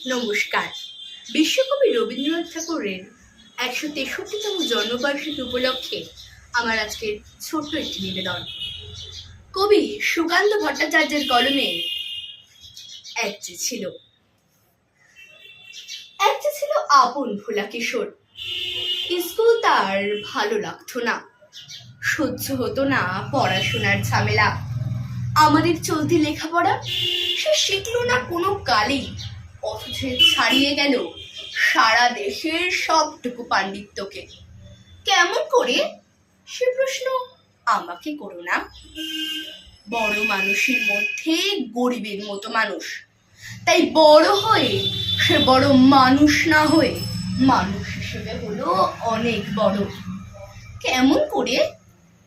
নমস্কার। বিশ্বকবি রবীন্দ্রনাথ ঠাকুরের ১৬৩তম জন্মবার্ষিকী উপলক্ষে আমার আজকের ছোট্ট একটি নিবেদন। কবি সুকান্ত ভট্টাচার্যের কলমে এক যে ছিল আপন ভোলা কিশোর। স্কুল তার ভালো লাগতো না, সহ্য হতো না পড়াশোনার ঝামেলা। আমাদের চলতি লেখাপড়া সে শিখলো না কোনো কালেই, অথচ ছাড়িয়ে গেল সারা দেশের সবটুকু পাণ্ডিত্যকে। কেমন করে, সে প্রশ্ন আমাকে করো না। বড় মানুষের মধ্যে গরিবের মতো মানুষ, তাই বড় হয়ে সে বড় মানুষ না হয়ে মানুষ হিসেবে হলো অনেক বড়। কেমন করে,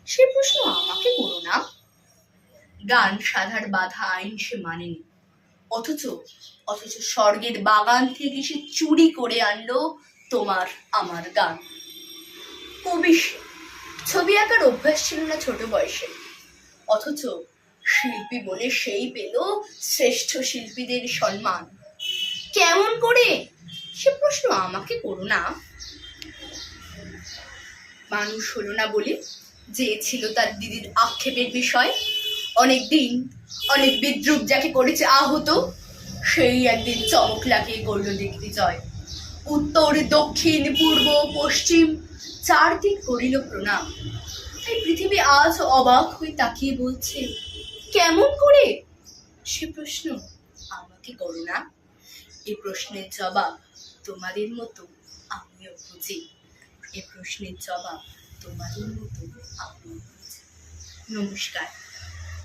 সে প্রশ্ন আমাকে করো না। গান সাধার বাধা আইন সে মানেনি, অথচ স্বর্গের বাগান থেকে সে চুরি করে আনলো তোমার আমার গান। কবি ছবি আঁকার অভ্যাস ছিল না ছোট বয়সে, অথচ শিল্পী বলে সেই পেল শ্রেষ্ঠ শিল্পীদের সম্মান। কেমন করে, সে প্রশ্ন আমাকে করো না। মানুষ হলো না বলে যে ছিল তার দিদির আক্ষেপের বিষয়। অনেক বিদ্রুপ যাকে করেছে আহত, সেই একদিন চমক লাগিয়ে করল দেখতে জয়। উত্তর দক্ষিণ পূর্ব পশ্চিম চারদিক করিল প্রণাম। তাই পৃথিবী আজ অবাক হয়ে তাকিয়ে বলছে, কেমন করে, সে প্রশ্ন আমাকে করো না। এই প্রশ্নের জবাব তোমাদের মতো আমিও খুঁজি। এই প্রশ্নের জবাব তোমাদের মতো আমিও খুঁজি। নমস্কার।